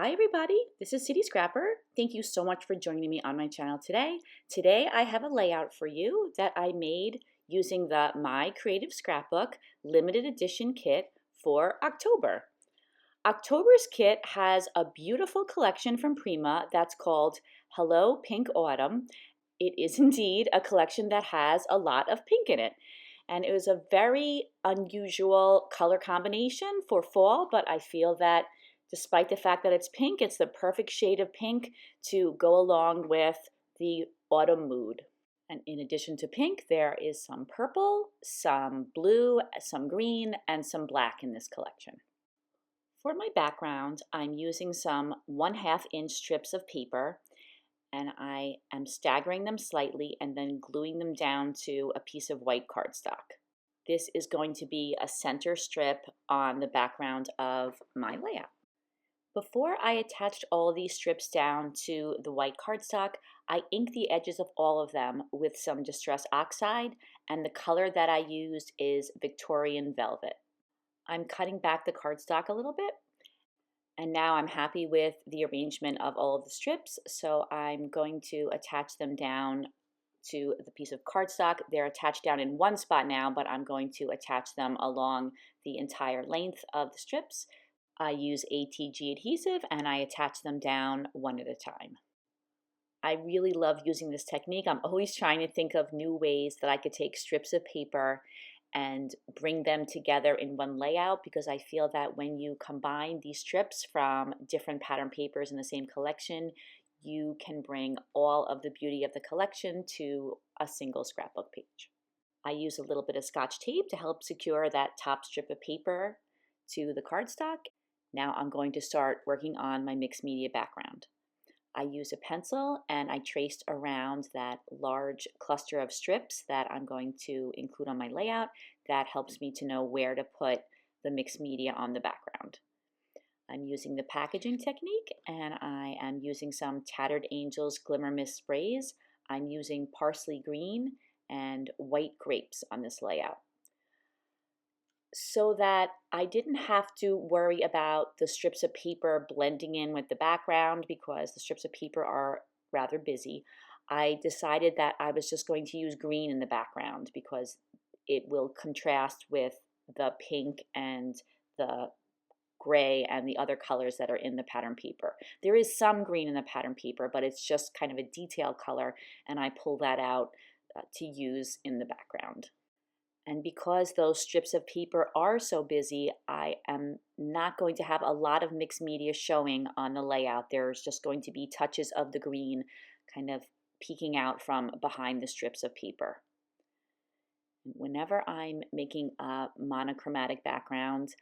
Hi everybody, this is City Scrapper. Thank you so much for joining me on my channel today. Today I have a layout for you that I made using the My Creative Scrapbook limited edition kit for October. October's kit has a beautiful collection from Prima that's called Hello Pink Autumn. It is indeed a collection that has a lot of pink in it. And it was a very unusual color combination for fall, but I feel that despite the fact that it's pink, it's the perfect shade of pink to go along with the autumn mood. And in addition to pink, there is some purple, some blue, some green, and some black in this collection. For my background, I'm using some 1/2 inch strips of paper, and I am staggering them slightly and then gluing them down to a piece of white cardstock. This is going to be a center strip on the background of my layout. Before I attached all these strips down to the white cardstock, I inked the edges of all of them with some Distress Oxide, and the color that I used is Victorian Velvet. I'm cutting back the cardstock a little bit, and now I'm happy with the arrangement of all of the strips, so I'm going to attach them down to the piece of cardstock. They're attached down in one spot now, but I'm going to attach them along the entire length of the strips. I use ATG adhesive and I attach them down one at a time. I really love using this technique. I'm always trying to think of new ways that I could take strips of paper and bring them together in one layout, because I feel that when you combine these strips from different pattern papers in the same collection, you can bring all of the beauty of the collection to a single scrapbook page. I use a little bit of Scotch tape to help secure that top strip of paper to the cardstock. Now I'm going to start working on my mixed media background. I use a pencil and I traced around that large cluster of strips that I'm going to include on my layout. That helps me to know where to put the mixed media on the background. I'm using the packaging technique, and I am using some Tattered Angels Glimmer Mists sprays. I'm using parsley green and white grapes on this layout, so that I didn't have to worry about the strips of paper blending in with the background, because the strips of paper are rather busy. I decided that I was just going to use green in the background because it will contrast with the pink and the gray and the other colors that are in the pattern paper. There is some green in the pattern paper, but it's just kind of a detail color, and I pull that out to use in the background. And because those strips of paper are so busy, I am not going to have a lot of mixed media showing on the layout. There's just going to be touches of the green kind of peeking out from behind the strips of paper. Whenever I'm making a monochromatic background,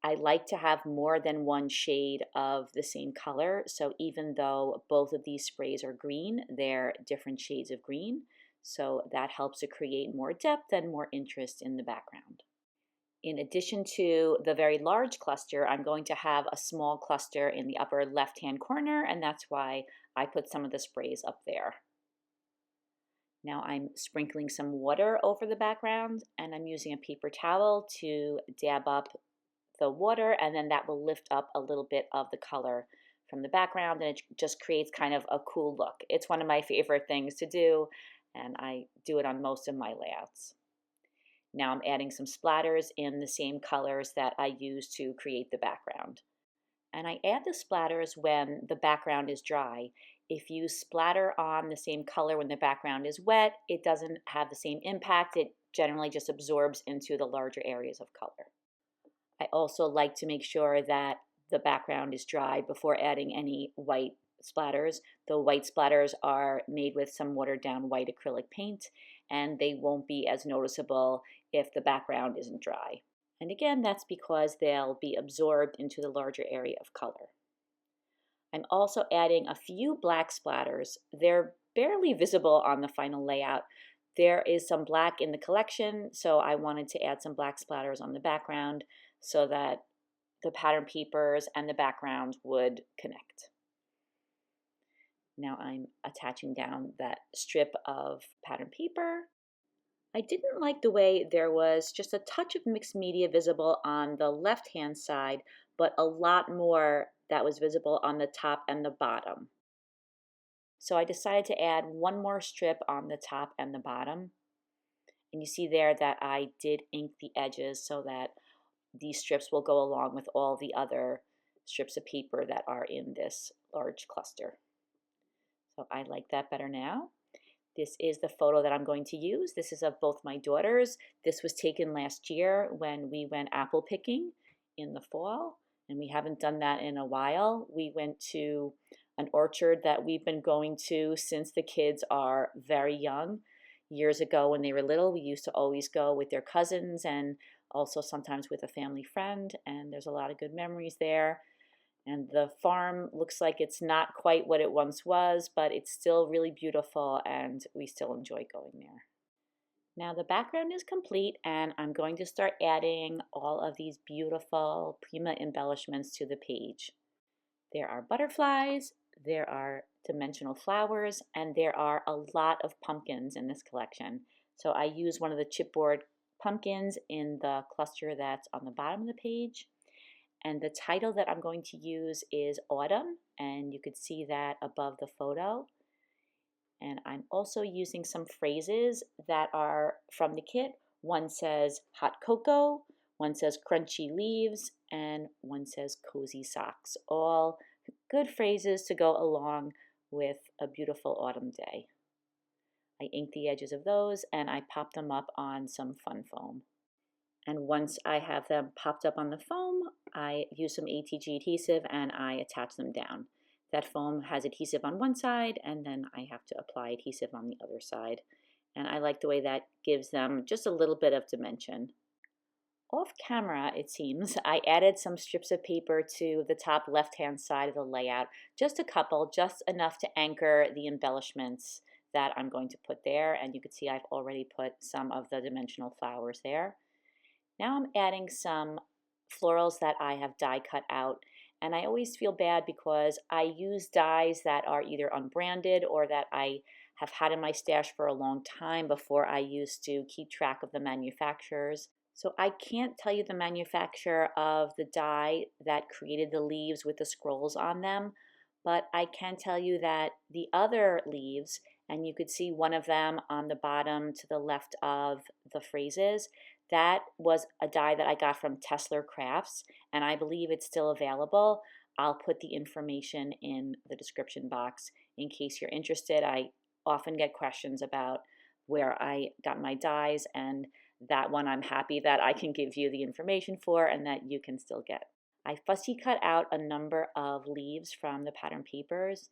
I like to have more than one shade of the same color. So even though both of these sprays are green, they're different shades of green. So that helps to create more depth and more interest in the background. In addition to the very large cluster, I'm going to have a small cluster in the upper left-hand corner, and that's why I put some of the sprays up there. Now I'm sprinkling some water over the background, and I'm using a paper towel to dab up the water, and then that will lift up a little bit of the color from the background, and it just creates kind of a cool look. It's one of my favorite things to do, and I do it on most of my layouts. Now I'm adding some splatters in the same colors that I use to create the background. And I add the splatters when the background is dry. If you splatter on the same color when the background is wet, it doesn't have the same impact. It generally just absorbs into the larger areas of color. I also like to make sure that the background is dry before adding any white splatters. The white splatters are made with some watered down white acrylic paint, and they won't be as noticeable if the background isn't dry. And again, that's because they'll be absorbed into the larger area of color. I'm also adding a few black splatters. They're barely visible on the final layout. There is some black in the collection, so I wanted to add some black splatters on the background so that the pattern papers and the background would connect. Now I'm attaching down that strip of pattern paper. I didn't like the way there was just a touch of mixed media visible on the left-hand side, but a lot more that was visible on the top and the bottom. So I decided to add one more strip on the top and the bottom. And you see there that I did ink the edges so that these strips will go along with all the other strips of paper that are in this large cluster. So I like that better now. This is the photo that I'm going to use. This is of both my daughters. This was taken last year when we went apple picking in the fall, and we haven't done that in a while. We went to an orchard that we've been going to since the kids are very young. Years ago when they were little, we used to always go with their cousins and also sometimes with a family friend, and there's a lot of good memories there. And the farm looks like it's not quite what it once was, but it's still really beautiful and we still enjoy going there. Now the background is complete and I'm going to start adding all of these beautiful Prima embellishments to the page. There are butterflies, there are dimensional flowers, and there are a lot of pumpkins in this collection. So I use one of the chipboard pumpkins in the cluster that's on the bottom of the page. And the title that I'm going to use is Autumn, and you could see that above the photo. And I'm also using some phrases that are from the kit. One says hot cocoa, one says crunchy leaves, and one says cozy socks. All good phrases to go along with a beautiful autumn day. I inked the edges of those and I popped them up on some fun foam. And once I have them popped up on the foam, I use some ATG adhesive and I attach them down. That foam has adhesive on one side and then I have to apply adhesive on the other side. And I like the way that gives them just a little bit of dimension. Off camera, it seems, I added some strips of paper to the top left-hand side of the layout, just a couple, just enough to anchor the embellishments that I'm going to put there. And you can see I've already put some of the dimensional flowers there. Now I'm adding some florals that I have die cut out, and I always feel bad because I use dies that are either unbranded or that I have had in my stash for a long time before I used to keep track of the manufacturers. So I can't tell you the manufacturer of the die that created the leaves with the scrolls on them, but I can tell you that the other leaves, and you could see one of them on the bottom to the left of the phrases, that was a die that I got from Tessler Crafts, and I believe it's still available. I'll put the information in the description box in case you're interested. I often get questions about where I got my dies, and that one I'm happy that I can give you the information for and that you can still get. I fussy cut out a number of leaves from the pattern papers,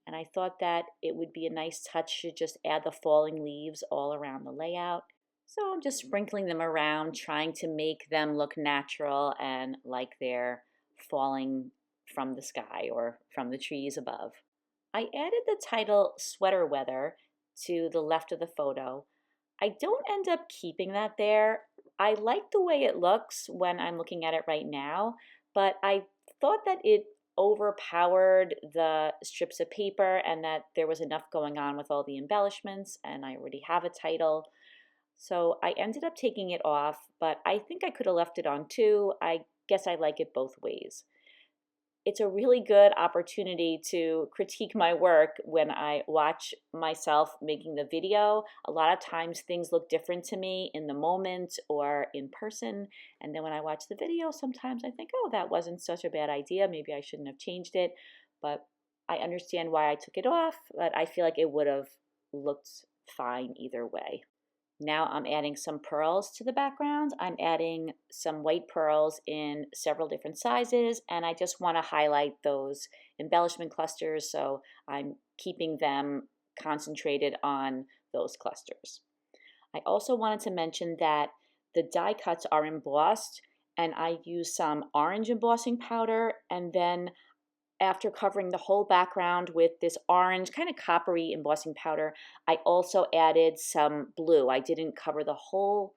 and I thought that it would be a nice touch to just add the falling leaves all around the layout. So I'm just sprinkling them around, trying to make them look natural and like they're falling from the sky or from the trees above. I added the title Sweater Weather to the left of the photo. I don't end up keeping that there. I like the way it looks when I'm looking at it right now, but I thought that it overpowered the strips of paper and that there was enough going on with all the embellishments, and I already have a title. So I ended up taking it off, but I think I could have left it on too. I guess I like it both ways. It's a really good opportunity to critique my work when I watch myself making the video. A lot of times things look different to me in the moment or in person. And then when I watch the video, sometimes I think, oh, that wasn't such a bad idea. Maybe I shouldn't have changed it. But I understand why I took it off, but I feel like it would have looked fine either way. Now I'm adding some pearls to the background. I'm adding some white pearls in several different sizes, and I just want to highlight those embellishment clusters, so I'm keeping them concentrated on those clusters. I also wanted to mention that the die cuts are embossed, and I use some orange embossing powder, and then after covering the whole background with this orange, kind of coppery embossing powder, I also added some blue. I didn't cover the whole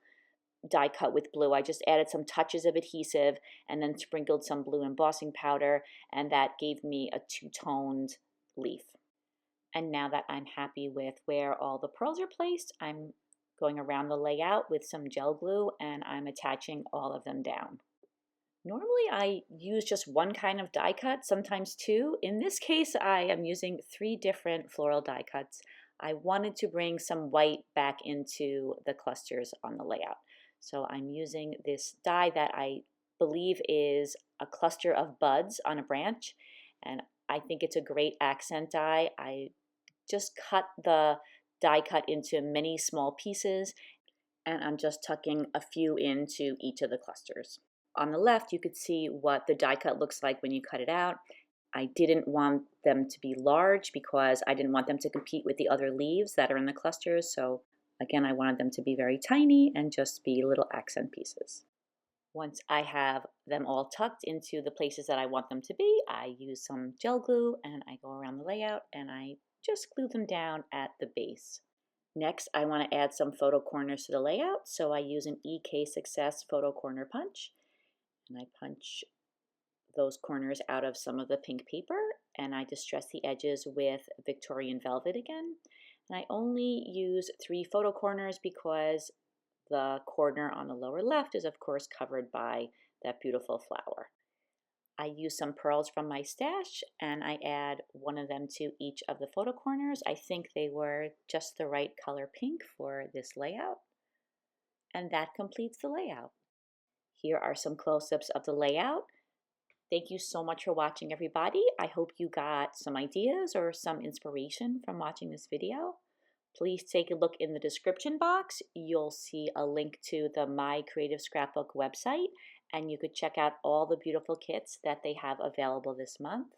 die cut with blue. I just added some touches of adhesive and then sprinkled some blue embossing powder, and that gave me a two-toned leaf. And now that I'm happy with where all the pearls are placed, I'm going around the layout with some gel glue and I'm attaching all of them down. Normally I use just one kind of die cut, sometimes two. In this case, I am using three different floral die cuts. I wanted to bring some white back into the clusters on the layout. So I'm using this die that I believe is a cluster of buds on a branch, and I think it's a great accent die. I just cut the die cut into many small pieces, and I'm just tucking a few into each of the clusters. On the left, you could see what the die cut looks like when you cut it out. I didn't want them to be large because I didn't want them to compete with the other leaves that are in the clusters. So again, I wanted them to be very tiny and just be little accent pieces. Once I have them all tucked into the places that I want them to be, I use some gel glue and I go around the layout and I just glue them down at the base. Next, I want to add some photo corners to the layout, so I use an EK Success photo corner punch, and I punch those corners out of some of the pink paper, and I distress the edges with Victorian velvet again. And I only use 3 photo corners because the corner on the lower left is of course covered by that beautiful flower. I use some pearls from my stash and I add one of them to each of the photo corners. I think they were just the right color pink for this layout. And that completes the layout. Here are some close-ups of the layout. Thank you so much for watching, everybody. I hope you got some ideas or some inspiration from watching this video. Please take a look in the description box. You'll see a link to the My Creative Scrapbook website, and you could check out all the beautiful kits that they have available this month.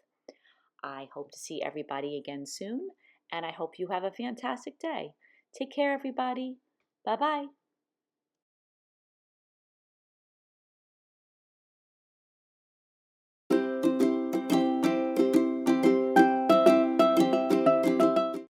I hope to see everybody again soon, and I hope you have a fantastic day. Take care, everybody. Bye-bye.